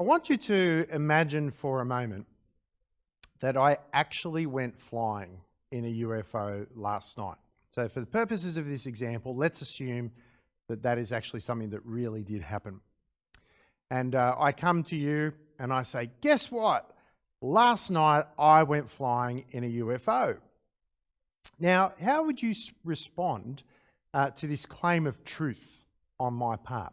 I want you to imagine for a moment that I actually went flying in a UFO last night. So for the purposes of this example, let's assume that that is actually something that really did happen. And I come to you and I say, guess what? Last night I went flying in a UFO. Now, how would you respond to this claim of truth on my part?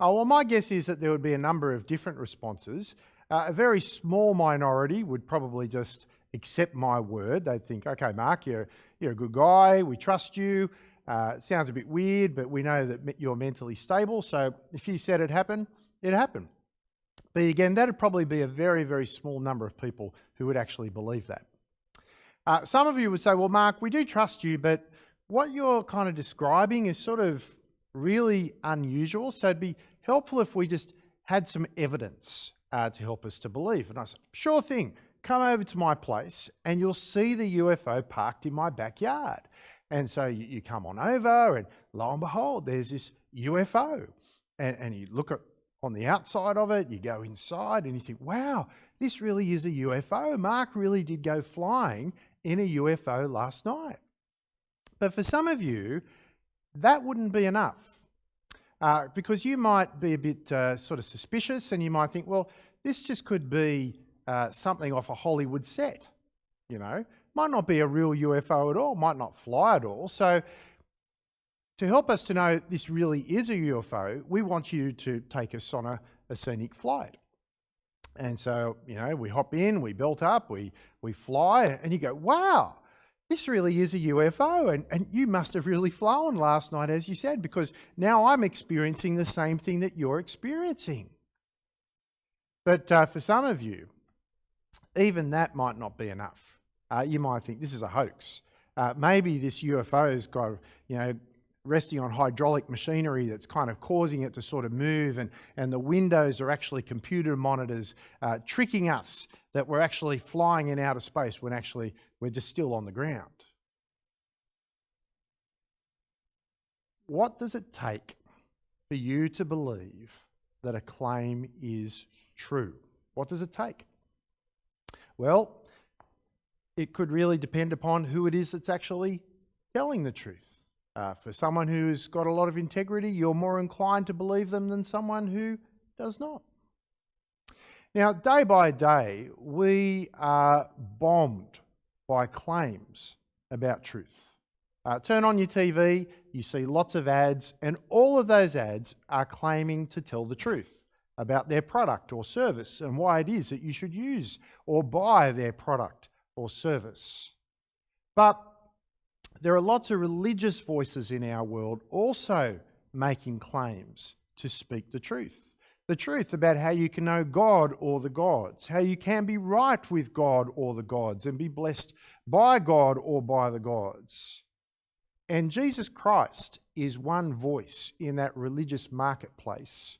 Well, my guess is that there would be a number of different responses. A very small minority would probably just accept my word. They'd think, okay, Mark, you're a good guy, we trust you. Sounds a bit weird, but we know that you're mentally stable, so if you said it happened, it happened. But again, that would probably be a very, very small number of people who would actually believe that. Some of you would say, well, Mark, we do trust you, but what you're kind of describing is sort of really unusual, so it'd be helpful if we just had some evidence to help us to believe. And I said, sure thing, come over to my place and you'll see the UFO parked in my backyard. And so you come on over and lo and behold, there's this UFO. And you look on the outside of it, you go inside and you think, wow, this really is a UFO. Mark really did go flying in a UFO last night. But for some of you, that wouldn't be enough. Because you might be a bit sort of suspicious and you might think, well, this just could be something off a Hollywood set, you know. Might not be a real UFO at all, might not fly at all. So to help us to know this really is a UFO, we want you to take us on a scenic flight. And so, you know, we hop in, we belt up, we fly, and you go, wow, this really is a UFO, and you must have really flown last night, as you said, because now I'm experiencing the same thing that you're experiencing. But for some of you, even that might not be enough. You might think this is a hoax. Maybe this UFO's got, you know, resting on hydraulic machinery that's kind of causing it to sort of move, and the windows are actually computer monitors tricking us that we're actually flying in outer space when actually we're just still on the ground. What does it take for you to believe that a claim is true? What does it take? Well, it could really depend upon who it is that's actually telling the truth. For someone who's got a lot of integrity, you're more inclined to believe them than someone who does not. Now, day by day, we are bombed by claims about truth. Turn on your TV, you see lots of ads, and all of those ads are claiming to tell the truth about their product or service and why it is that you should use or buy their product or service. But there are lots of religious voices in our world also making claims to speak the truth. The truth about how you can know God or the gods, how you can be right with God or the gods and be blessed by God or by the gods. And Jesus Christ is one voice in that religious marketplace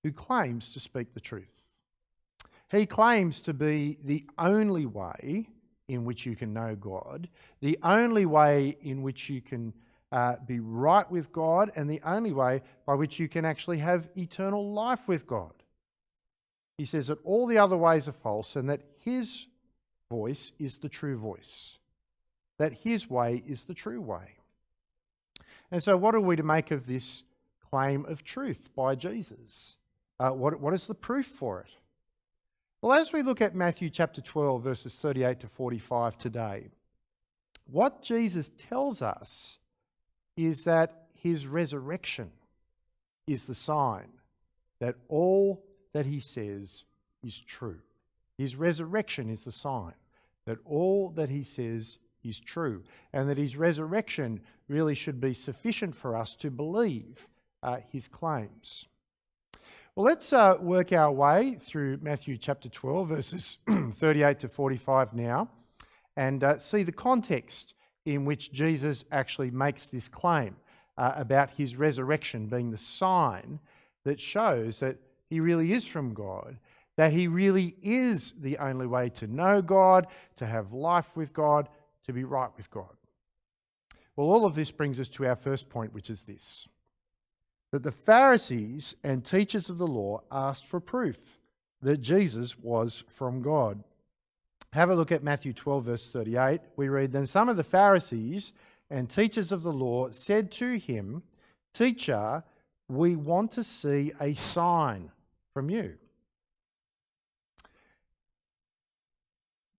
who claims to speak the truth. He claims to be the only way in which you can know God, the only way in which you can be right with God, and the only way by which you can actually have eternal life with God. He says that all the other ways are false and that his voice is the true voice, that his way is the true way. And so what are we to make of this claim of truth by Jesus? What is the proof for it? Well, as we look at Matthew chapter 12, verses 38 to 45 today, what Jesus tells us is that his resurrection is the sign that all that he says is true. His resurrection is the sign that all that he says is true, and that his resurrection really should be sufficient for us to believe his claims. Well, let's work our way through Matthew chapter 12, verses 38 to 45 now, and see the context in which Jesus actually makes this claim about his resurrection being the sign that shows that he really is from God, that he really is the only way to know God, to have life with God, to be right with God. Well, all of this brings us to our first point, which is this. that the Pharisees and teachers of the law asked for proof that Jesus was from God. Have a look at Matthew 12, verse 38. We read, "Then some of the Pharisees and teachers of the law said to him, 'Teacher, we want to see a sign from you.'"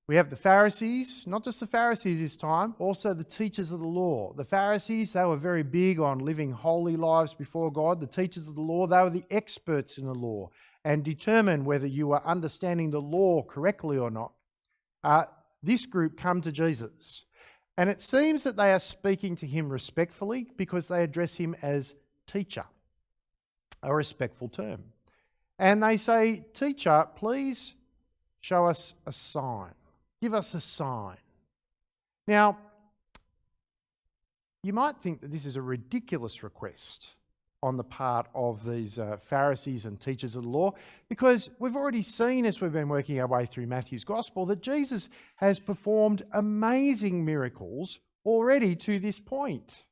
We have the Pharisees, not just the Pharisees this time, also the teachers of the law. The Pharisees, they were very big on living holy lives before God. The teachers of the law, they were the experts in the law and determined whether you were understanding the law correctly or not. This group come to Jesus, and it seems that they are speaking to him respectfully because they address him as teacher, a respectful term. And they say, "Teacher, please show us a sign. Give us a sign." Now, you might think that this is a ridiculous request on the part of these Pharisees and teachers of the law, because we've already seen as we've been working our way through Matthew's Gospel that Jesus has performed amazing miracles already to this point.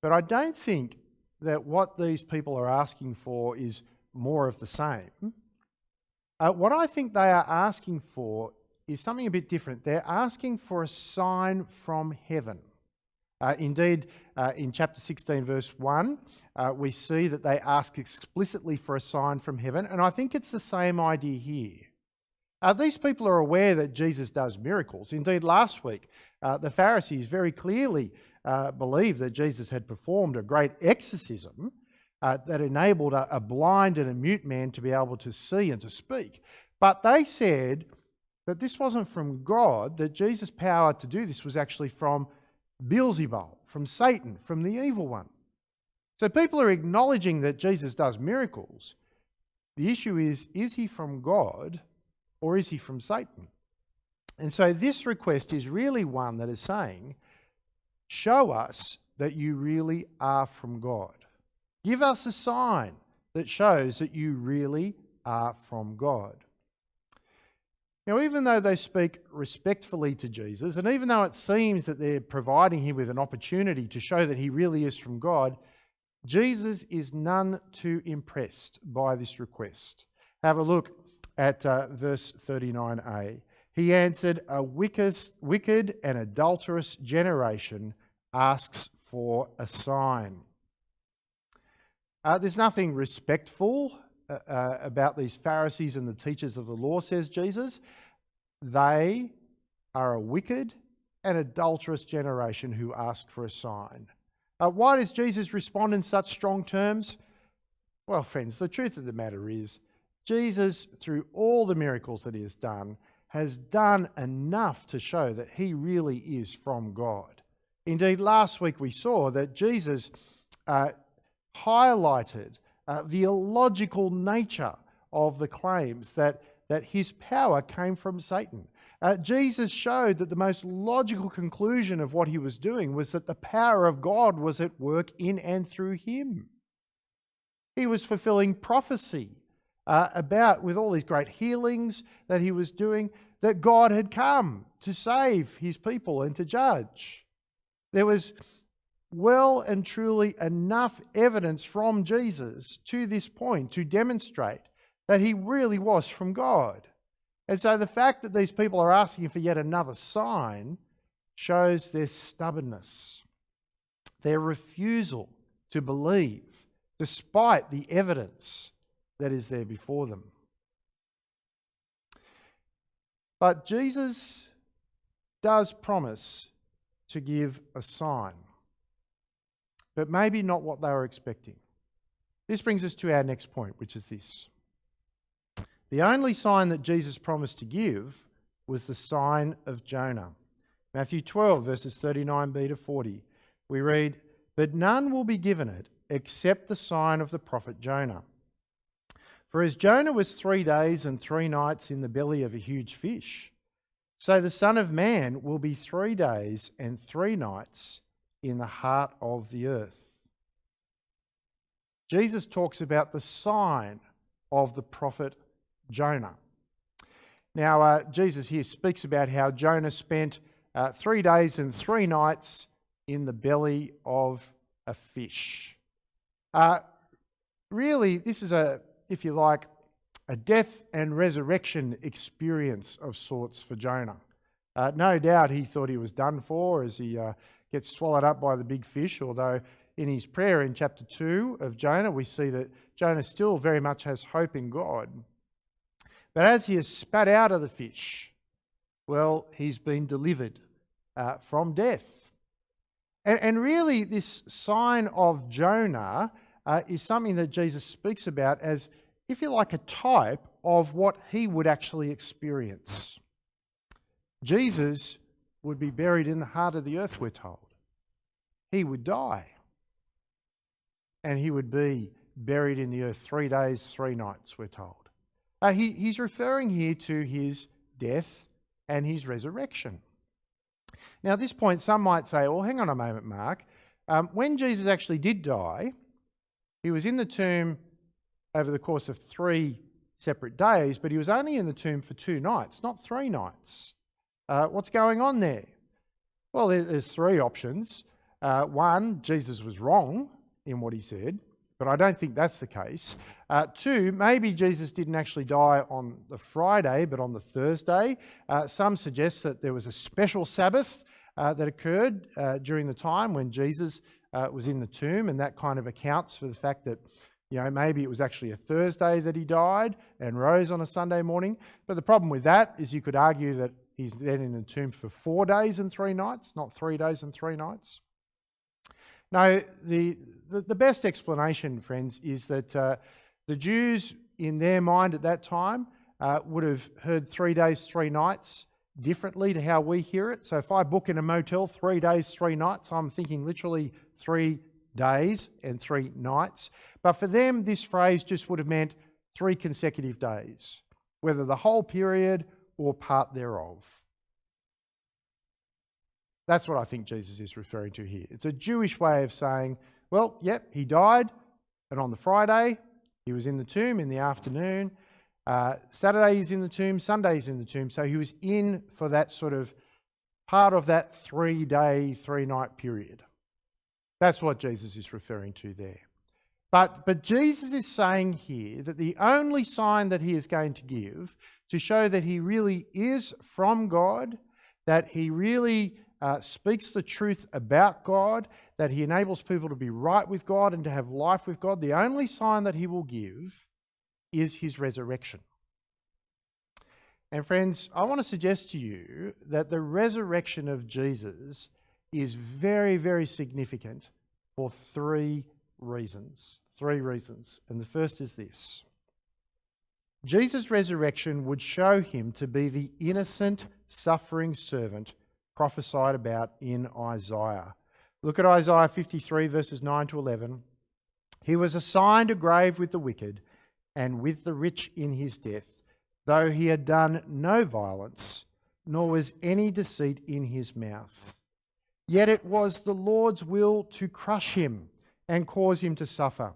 But I don't think that what these people are asking for is more of the same. What I think they are asking for is something a bit different. They're asking for a sign from heaven. Indeed, in chapter 16, verse 1, we see that they ask explicitly for a sign from heaven, and I think it's the same idea here. These people are aware that Jesus does miracles. Indeed, last week, the Pharisees very clearly believed that Jesus had performed a great exorcism that enabled a blind and a mute man to be able to see and to speak. But they said that this wasn't from God, that Jesus' power to do this was actually from Beelzebul, from Satan, from the evil one. So people are acknowledging that Jesus does miracles. The issue is he from God or is he from Satan? And so this request is really one that is saying, show us that you really are from God. Give us a sign that shows that you really are from God. Now, even though they speak respectfully to Jesus, and even though it seems that they're providing him with an opportunity to show that he really is from God, Jesus is none too impressed by this request. Have a look at verse 39a. He answered, "A wicked and adulterous generation asks for a sign." There's nothing respectful about these Pharisees and the teachers of the law, says Jesus. They are a wicked and adulterous generation who ask for a sign. Why does Jesus respond in such strong terms? Well, friends, the truth of the matter is, Jesus, through all the miracles that he has done enough to show that he really is from God. Indeed, last week we saw that Jesus highlighted the illogical nature of the claims that his power came from Satan. Jesus showed that the most logical conclusion of what he was doing was that the power of God was at work in and through him. He was fulfilling prophecy about, with all these great healings that he was doing, that God had come to save his people and to judge. There was well and truly enough evidence from Jesus to this point to demonstrate that he really was from God. And so the fact that these people are asking for yet another sign shows their stubbornness, their refusal to believe, despite the evidence that is there before them. But Jesus does promise to give a sign, but maybe not what they were expecting. This brings us to our next point, which is this. The only sign that Jesus promised to give was the sign of Jonah. Matthew 12, verses 39b to 40. We read, "But none will be given it except the sign of the prophet Jonah. For as Jonah was 3 days and 3 nights in the belly of a huge fish, so the Son of Man will be 3 days and 3 nights in the heart of the earth." Jesus talks about the sign of the prophet Jonah. Now, Jesus here speaks about how Jonah spent 3 days and 3 nights in the belly of a fish. Really, this is if you like, a death and resurrection experience of sorts for Jonah. No doubt he thought he was done for as he gets swallowed up by the big fish, although in his prayer in chapter 2 of Jonah, we see that Jonah still very much has hope in God. But as he is spat out of the fish, well, he's been delivered from death. And really, this sign of Jonah is something that Jesus speaks about as, if you like, a type of what he would actually experience. Jesus would be buried in the heart of the earth, we're told. He would die. And he would be buried in the earth 3 days, 3 nights, we're told. He's referring here to his death and his resurrection. Now, at this point, some might say, well, hang on a moment, Mark. When Jesus actually did die, he was in the tomb over the course of 3 separate days, but he was only in the tomb for 2 nights, not 3 nights. What's going on there? Well, there's 3 options. One, Jesus was wrong in what he said, but I don't think that's the case. 2, maybe Jesus didn't actually die on the Friday, but on the Thursday. Some suggest that there was a special Sabbath that occurred during the time when Jesus was in the tomb, and that kind of accounts for the fact that, maybe it was actually a Thursday that he died and rose on a Sunday morning. But the problem with that is you could argue that he's then in the tomb for 4 days and 3 nights, not 3 days and 3 nights. No, the best explanation, friends, is that the Jews, in their mind at that time, would have heard 3 days, 3 nights differently to how we hear it. So if I book in a motel 3 days, 3 nights, I'm thinking literally 3 days and 3 nights. But for them, this phrase just would have meant 3 consecutive days, whether the whole period or part thereof. That's what I think Jesus is referring to here. It's a Jewish way of saying, well, yep, he died, and on the Friday, he was in the tomb in the afternoon. Saturday he's in the tomb, Sunday he's in the tomb. So he was in for that sort of part of that 3-day, 3-night period. That's what Jesus is referring to there. But Jesus is saying here that the only sign that he is going to give to show that he really is from God, that he really speaks the truth about God, that he enables people to be right with God and to have life with God, the only sign that he will give is his resurrection. And friends, I want to suggest to you that the resurrection of Jesus is very, very significant for 3 reasons. 3 reasons. And the first is this. Jesus' resurrection would show him to be the innocent, suffering servant prophesied about in Isaiah. Look at Isaiah 53, verses 9 to 11. He was assigned a grave with the wicked and with the rich in his death, though he had done no violence, nor was any deceit in his mouth. Yet it was the Lord's will to crush him and cause him to suffer.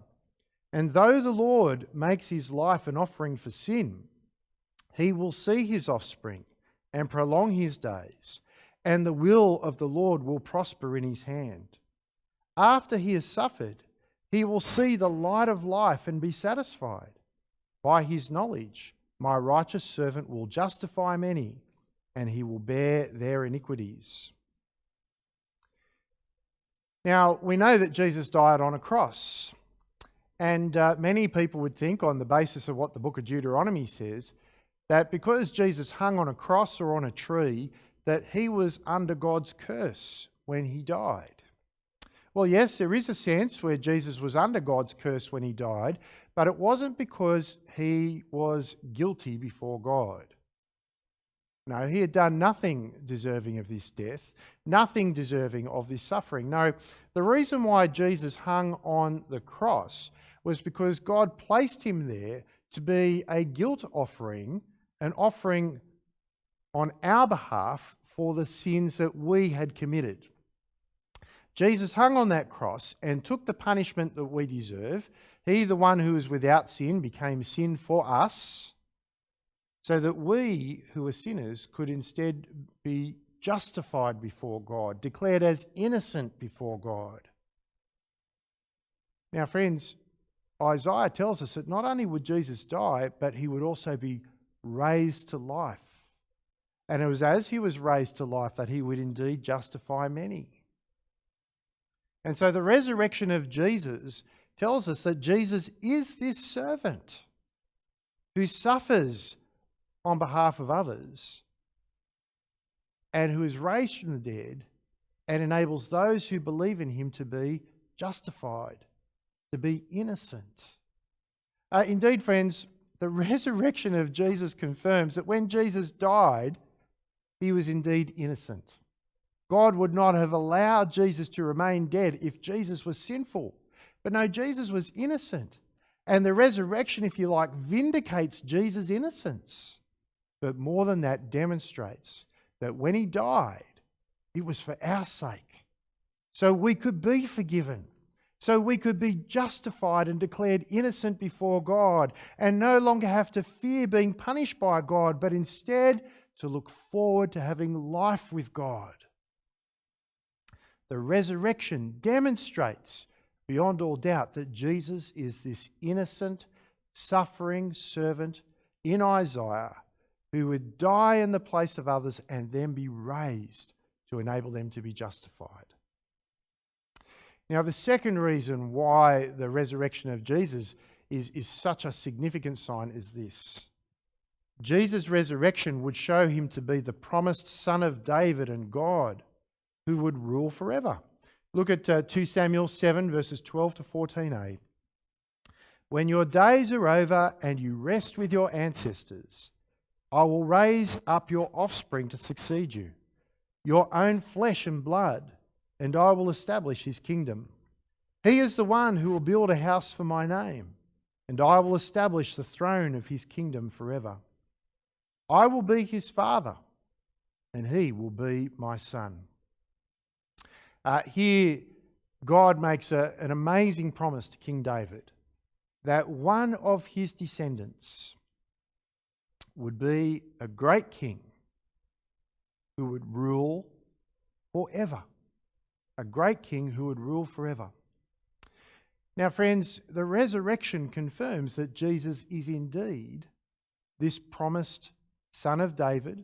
And though the Lord makes his life an offering for sin, he will see his offspring and prolong his days, and the will of the Lord will prosper in his hand. After he has suffered, he will see the light of life and be satisfied. By his knowledge, my righteous servant will justify many, and he will bear their iniquities. Now, we know that Jesus died on a cross, and many people would think, on the basis of what the book of Deuteronomy says, that because Jesus hung on a cross or on a tree, that he was under God's curse when he died. Well, yes, there is a sense where Jesus was under God's curse when he died, but it wasn't because he was guilty before God. No, he had done nothing deserving of this death, nothing deserving of this suffering. No, the reason why Jesus hung on the cross was because God placed him there to be a guilt offering, an offering on our behalf for the sins that we had committed. Jesus hung on that cross and took the punishment that we deserve. He, the one who is without sin, became sin for us, so that we, who are sinners, could instead be justified before God, declared as innocent before God. Now, friends, Isaiah tells us that not only would Jesus die, but he would also be raised to life. And it was as he was raised to life that he would indeed justify many. And so the resurrection of Jesus tells us that Jesus is this servant who suffers on behalf of others and who is raised from the dead and enables those who believe in him to be justified, to be innocent. Indeed, friends, the resurrection of Jesus confirms that when Jesus died, he was indeed innocent. God would not have allowed Jesus to remain dead if Jesus was sinful. But no, Jesus was innocent. And the resurrection, if you like, vindicates Jesus' innocence. But more than that, demonstrates that when he died, it was for our sake. So we could be forgiven. So we could be justified and declared innocent before God and no longer have to fear being punished by God, but instead to look forward to having life with God. The resurrection demonstrates beyond all doubt that Jesus is this innocent, suffering servant in Isaiah who would die in the place of others and then be raised to enable them to be justified. Now, the second reason why the resurrection of Jesus is such a significant sign is this. Jesus' resurrection would show him to be the promised Son of David and God, who would rule forever. Look at 2 Samuel 7, verses 12 to 14a. When your days are over and you rest with your ancestors, I will raise up your offspring to succeed you, your own flesh and blood, and I will establish his kingdom. He is the one who will build a house for my name, and I will establish the throne of his kingdom forever. I will be his father, and he will be my son. Here, God makes an amazing promise to King David that one of his descendants would be a great king who would rule forever. A great king who would rule forever. Now, friends, the resurrection confirms that Jesus is indeed this promised Son of David,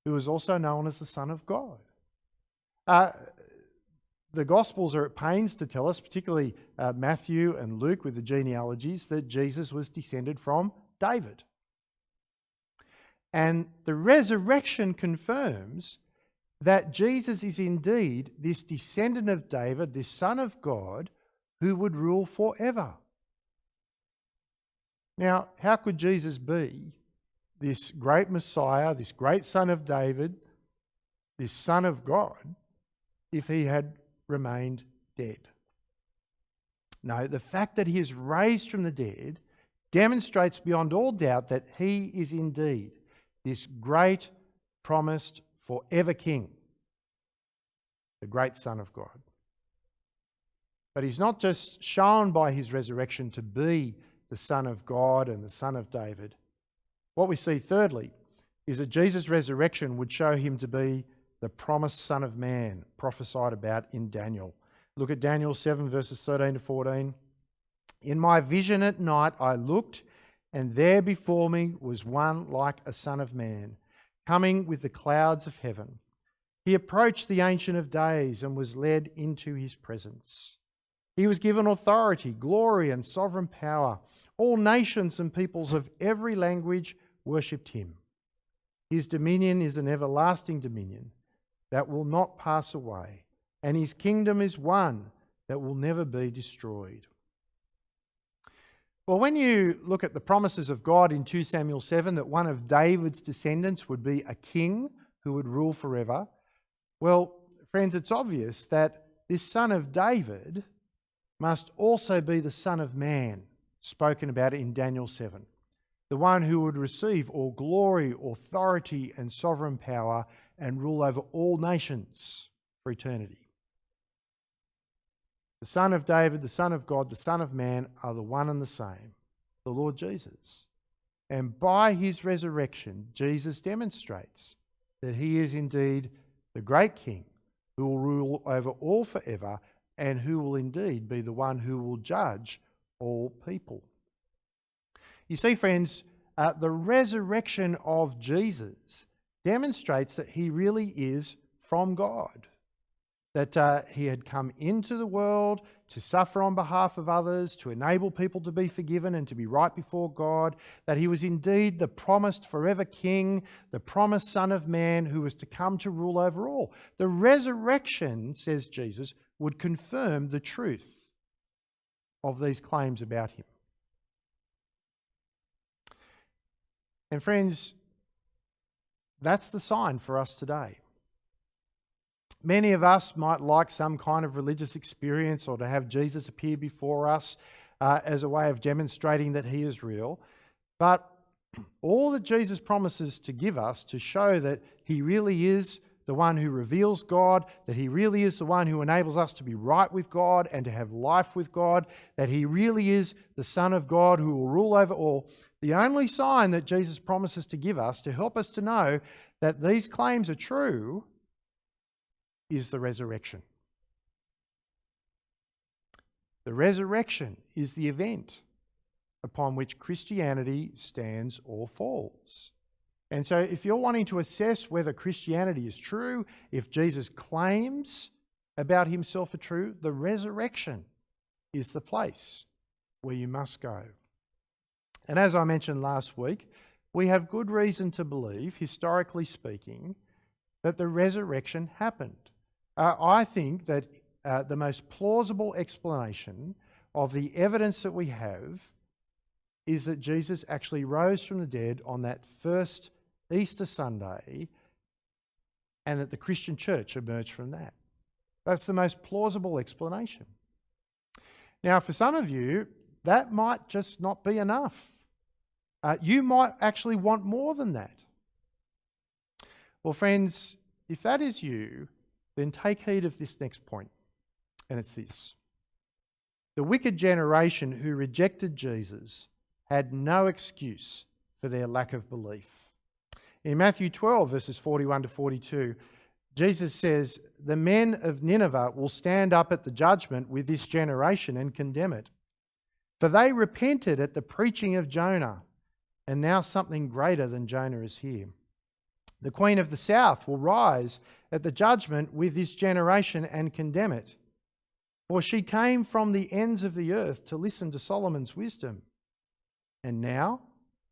who is also known as the Son of God. The Gospels are at pains to tell us, particularly Matthew and Luke with the genealogies, that Jesus was descended from David. And the resurrection confirms that Jesus is indeed this descendant of David, this Son of God, who would rule forever. Now, how could Jesus be this great Messiah, this great Son of David, this Son of God, if he had remained dead? No, the fact that he is raised from the dead demonstrates beyond all doubt that he is indeed this great promised forever King, the great Son of God. But he's not just shown by his resurrection to be the Son of God and the Son of David. What we see thirdly is that Jesus' resurrection would show him to be the promised Son of Man prophesied about in Daniel. Look at Daniel 7 verses 13 to 14. In my vision at night I looked, and there before me was one like a son of man, coming with the clouds of heaven. He approached the Ancient of Days and was led into his presence. He was given authority, glory, and sovereign power. All nations and peoples of every language worshipped him. His dominion is an everlasting dominion that will not pass away, and his kingdom is one that will never be destroyed. Well, when you look at the promises of God in 2 Samuel 7, that one of David's descendants would be a king who would rule forever, well, friends, it's obvious that this Son of David must also be the Son of Man spoken about in Daniel 7, the one who would receive all glory, authority, and sovereign power and rule over all nations for eternity. The Son of David, the Son of God, the Son of Man are the one and the same, the Lord Jesus. And by his resurrection, Jesus demonstrates that he is indeed the great King who will rule over all forever and who will indeed be the one who will judge all people. You see, friends, the resurrection of Jesus demonstrates that he really is from God, that he had come into the world to suffer on behalf of others, to enable people to be forgiven and to be right before God, that he was indeed the promised forever King, the promised Son of Man who was to come to rule over all. The resurrection, says Jesus, would confirm the truth of these claims about him. And friends, that's the sign for us today. Many of us might like some kind of religious experience or to have Jesus appear before us as a way of demonstrating that he is real. But all that Jesus promises to give us to show that he really is the one who reveals God, that he really is the one who enables us to be right with God and to have life with God, that he really is the Son of God who will rule over all. The only sign that Jesus promises to give us to help us to know that these claims are true is the resurrection. The resurrection is the event upon which Christianity stands or falls. And so if you're wanting to assess whether Christianity is true, if Jesus' claims about himself are true, the resurrection is the place where you must go. And as I mentioned last week, we have good reason to believe, historically speaking, that the resurrection happened. I think that the most plausible explanation of the evidence that we have is that Jesus actually rose from the dead on that first Easter Sunday and that the Christian church emerged from that. That's the most plausible explanation. Now, for some of you, that might just not be enough. You might actually want more than that. Well, friends, if that is you, then take heed of this next point, and it's this. The wicked generation who rejected Jesus had no excuse for their lack of belief. In Matthew 12, verses 41 to 42, Jesus says, "The men of Nineveh will stand up at the judgment with this generation and condemn it. For they repented at the preaching of Jonah, and now something greater than Jonah is here. The queen of the south will rise at the judgment with this generation and condemn it. For she came from the ends of the earth to listen to Solomon's wisdom. And now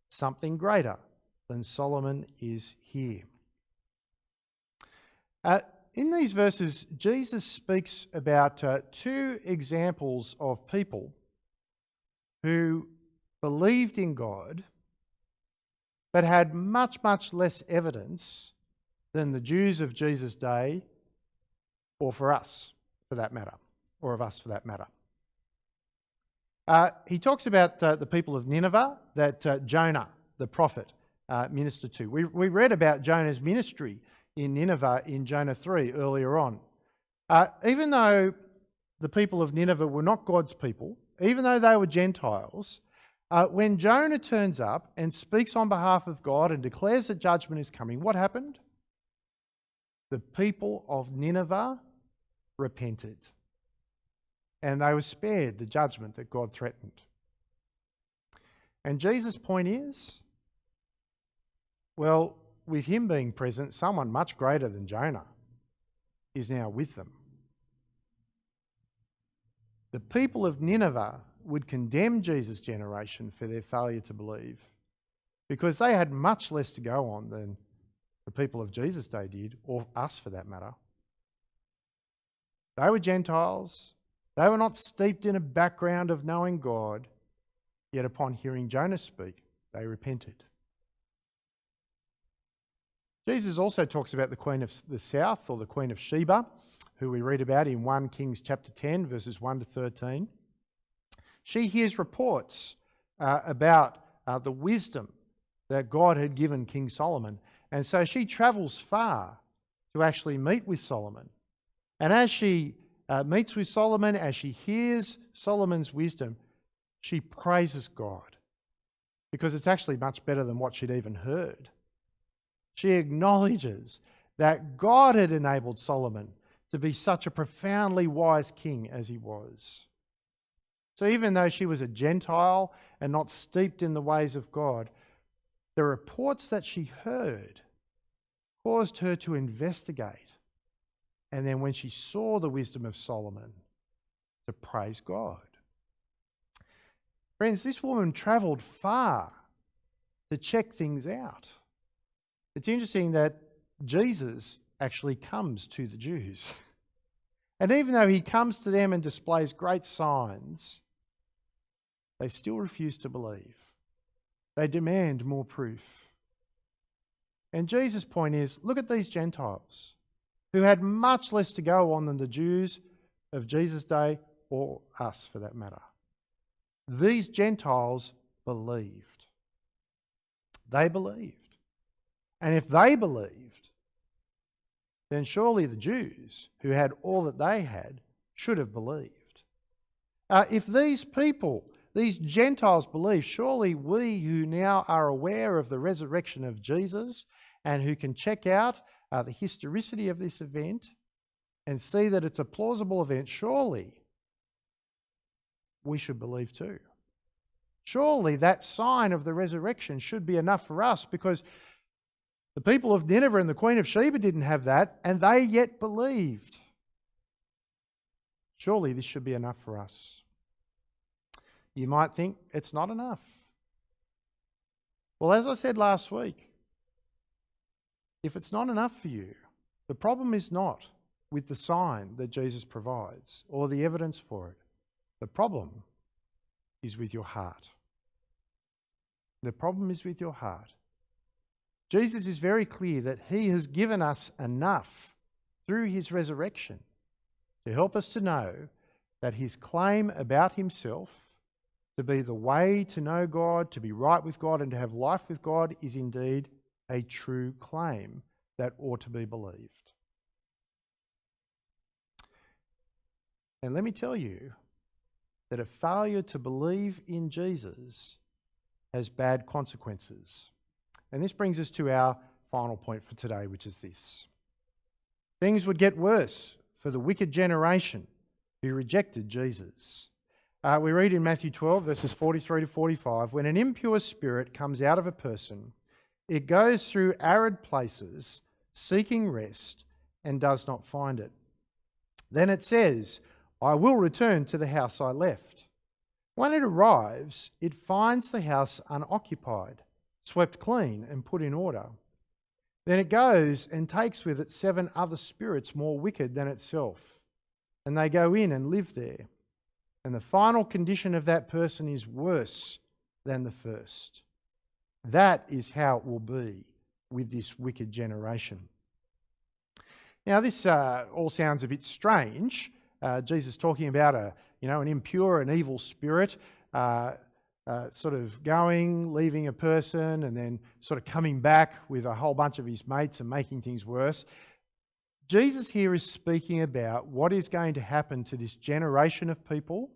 something greater than Solomon is here." In these verses, Jesus speaks about two examples of people who believed in God but had much, much less evidence than the Jews of Jesus' day, or for us, for that matter, or of us for that matter. He talks about the people of Nineveh that Jonah, the prophet, ministered to. We read about Jonah's ministry in Nineveh in Jonah 3 earlier on. Even though the people of Nineveh were not God's people, even though they were Gentiles, when Jonah turns up and speaks on behalf of God and declares that judgment is coming, what happened? The people of Nineveh repented, and they were spared the judgment that God threatened. And Jesus' point is, well, with him being present, someone much greater than Jonah is now with them. The people of Nineveh would condemn Jesus' generation for their failure to believe because they had much less to go on than the people of Jesus' day did, or us for that matter. They were Gentiles. They were not steeped in a background of knowing God, yet upon hearing Jonah speak, they repented. Jesus also talks about the Queen of the South, or the Queen of Sheba, who we read about in 1 Kings chapter 10, verses 1 to 13. She hears reports about the wisdom that God had given King Solomon, and so she travels far to actually meet with Solomon. And as she meets with Solomon, as she hears Solomon's wisdom, she praises God because it's actually much better than what she'd even heard. She acknowledges that God had enabled Solomon to be such a profoundly wise king as he was. So even though she was a Gentile and not steeped in the ways of God, the reports that she heard caused her to investigate. And then when she saw the wisdom of Solomon, to praise God. Friends, this woman travelled far to check things out. It's interesting that Jesus actually comes to the Jews. And even though he comes to them and displays great signs, they still refuse to believe. They demand more proof. And Jesus' point is, look at these Gentiles who had much less to go on than the Jews of Jesus' day, or us for that matter. These Gentiles believed. They believed. And if they believed, then surely the Jews, who had all that they had, should have believed. If these people, these Gentiles believe, surely we who now are aware of the resurrection of Jesus and who can check out the historicity of this event and see that it's a plausible event, surely we should believe too. Surely that sign of the resurrection should be enough for us, because the people of Nineveh and the Queen of Sheba didn't have that, and they yet believed. Surely this should be enough for us. You might think it's not enough. Well, as I said last week, if it's not enough for you, the problem is not with the sign that Jesus provides or the evidence for it. The problem is with your heart. The problem is with your heart. Jesus is very clear that he has given us enough through his resurrection to help us to know that his claim about himself to be the way to know God, to be right with God, and to have life with God is indeed a true claim that ought to be believed. And let me tell you that a failure to believe in Jesus has bad consequences. And this brings us to our final point for today, which is this. Things would get worse for the wicked generation who rejected Jesus. We read in Matthew 12, verses 43 to 45, when an impure spirit comes out of a person, it goes through arid places, seeking rest, and does not find it. Then it says, I will return to the house I left. When it arrives, it finds the house unoccupied, swept clean and put in order. Then it goes and takes with it 7 other spirits more wicked than itself, and they go in and live there. And the final condition of that person is worse than the first. That is how it will be with this wicked generation. Now, this all sounds a bit strange. Jesus talking about an impure and evil spirit sort of going, leaving a person, and then sort of coming back with a whole bunch of his mates and making things worse. Jesus here is speaking about what is going to happen to this generation of people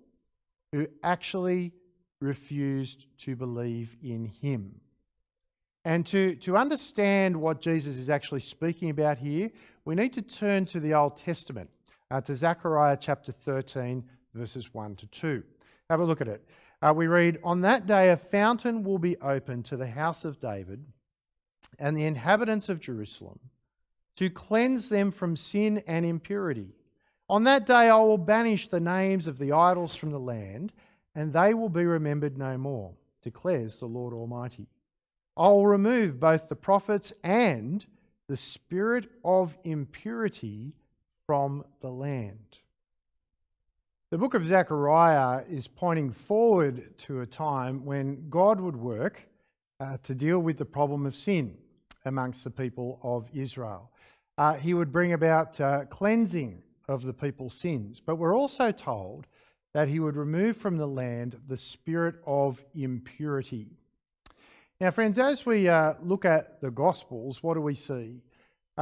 who actually refused to believe in him. And to understand what Jesus is actually speaking about here, we need to turn to the Old Testament, to Zechariah chapter 13, verses 1 to 2. Have a look at it. We read, On that day a fountain will be opened to the house of David and the inhabitants of Jerusalem, to cleanse them from sin and impurity. On that day I will banish the names of the idols from the land, and they will be remembered no more, declares the Lord Almighty. I will remove both the prophets and the spirit of impurity from the land. The book of Zechariah is pointing forward to a time when God would work to deal with the problem of sin amongst the people of Israel. He would bring about cleansing of the people's sins. But we're also told that he would remove from the land the spirit of impurity. Now, friends, as we look at the Gospels, what do we see?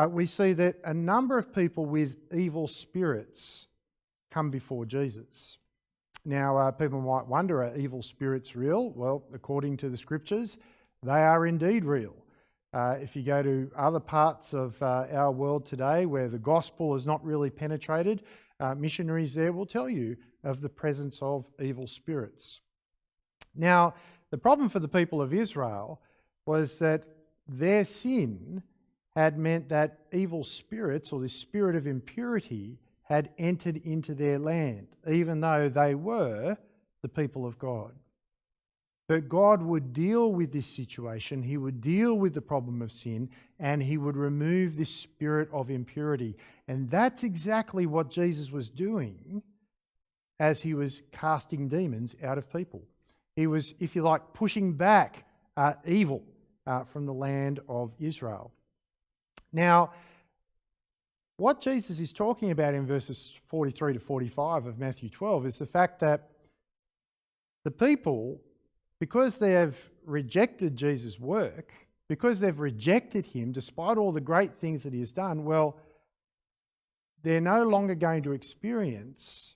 We see that a number of people with evil spirits come before Jesus. Now, people might wonder, are evil spirits real? Well, according to the Scriptures, they are indeed real. If you go to other parts of our world today where the gospel has not really penetrated, missionaries there will tell you of the presence of evil spirits. Now, the problem for the people of Israel was that their sin had meant that evil spirits, or the spirit of impurity, had entered into their land, even though they were the people of God. But God would deal with this situation. He would deal with the problem of sin, and he would remove this spirit of impurity. And that's exactly what Jesus was doing as he was casting demons out of people. He was, if you like, pushing back evil from the land of Israel. Now, what Jesus is talking about in verses 43 to 45 of Matthew 12 is the fact that the people, because they have rejected Jesus' work, because they've rejected him despite all the great things that he has done, well, they're no longer going to experience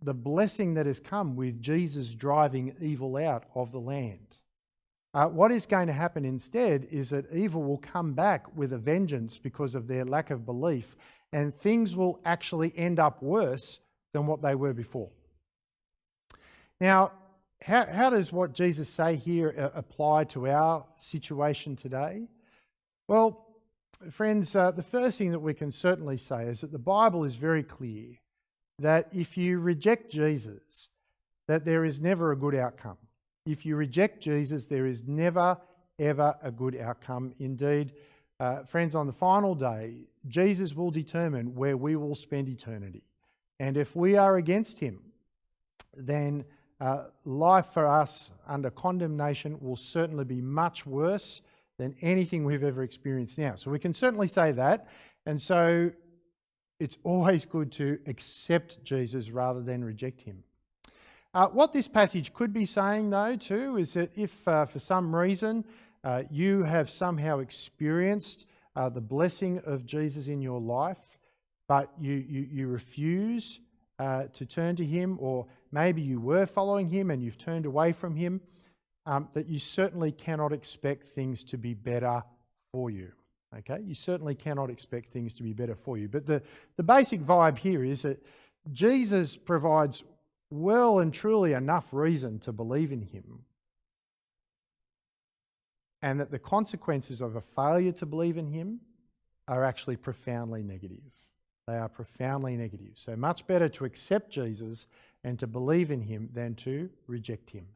the blessing that has come with Jesus driving evil out of the land. What is going to happen instead is that evil will come back with a vengeance because of their lack of belief, and things will actually end up worse than what they were before. Now, how does what Jesus say here apply to our situation today? Well, friends, the first thing that we can certainly say is that the Bible is very clear that if you reject Jesus, that there is never a good outcome. If you reject Jesus, there is never, ever a good outcome. Indeed, friends, on the final day, Jesus will determine where we will spend eternity. And if we are against him, then life for us under condemnation will certainly be much worse than anything we've ever experienced now. So we can certainly say that. And so it's always good to accept Jesus rather than reject him. What this passage could be saying, though, too, is that if for some reason you have somehow experienced the blessing of Jesus in your life, but you refuse to turn to him, or maybe you were following him and you've turned away from him, that you certainly cannot expect things to be better for you. Okay, you certainly cannot expect things to be better for you. But the basic vibe here is that Jesus provides well and truly enough reason to believe in him, and that the consequences of a failure to believe in him are actually profoundly negative. They are profoundly negative. So much better to accept Jesus and to believe in him than to reject him.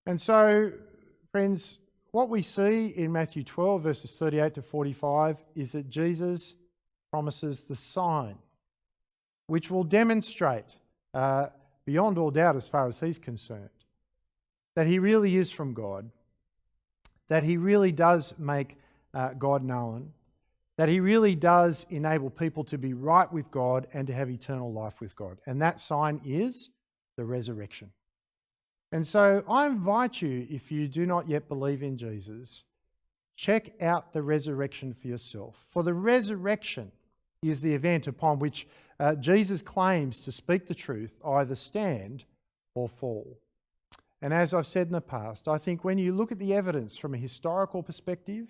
And so, friends, what we see in Matthew 12, verses 38 to 45, is that Jesus promises the sign, which will demonstrate, beyond all doubt as far as he's concerned, that he really is from God, that he really does make God known, that he really does enable people to be right with God and to have eternal life with God. And that sign is the resurrection. And so I invite you, if you do not yet believe in Jesus, check out the resurrection for yourself. For the resurrection is the event upon which Jesus claims to speak the truth, either stand or fall. And as I've said in the past, I think when you look at the evidence from a historical perspective,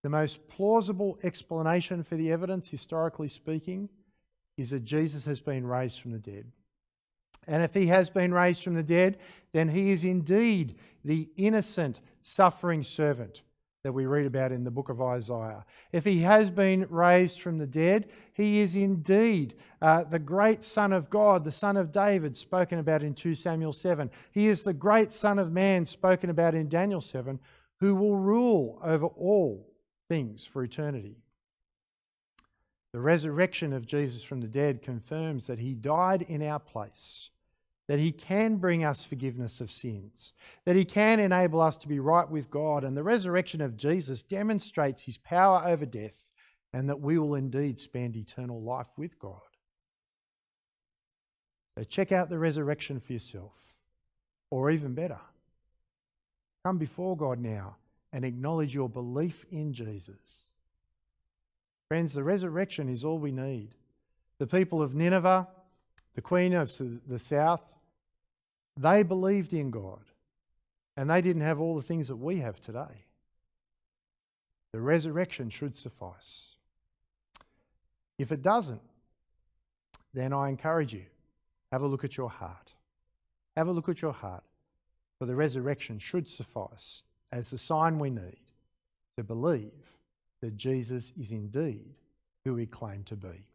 the most plausible explanation for the evidence, historically speaking, is that Jesus has been raised from the dead. And if he has been raised from the dead, then he is indeed the innocent, suffering servant that we read about in the book of Isaiah. If he has been raised from the dead, he is indeed the great Son of God, the Son of David, spoken about in 2 Samuel 7. He is the great Son of Man, spoken about in Daniel 7, who will rule over all things for eternity. The resurrection of Jesus from the dead confirms that he died in our place, that he can bring us forgiveness of sins, that he can enable us to be right with God, and the resurrection of Jesus demonstrates his power over death, and that we will indeed spend eternal life with God. So check out the resurrection for yourself, or even better, come before God now and acknowledge your belief in Jesus. Friends, the resurrection is all we need. The people of Nineveh, the queen of the south, they believed in God, and they didn't have all the things that we have today. The resurrection should suffice. If it doesn't, then I encourage you, have a look at your heart. Have a look at your heart, for the resurrection should suffice as the sign we need to believe that Jesus is indeed who he claimed to be.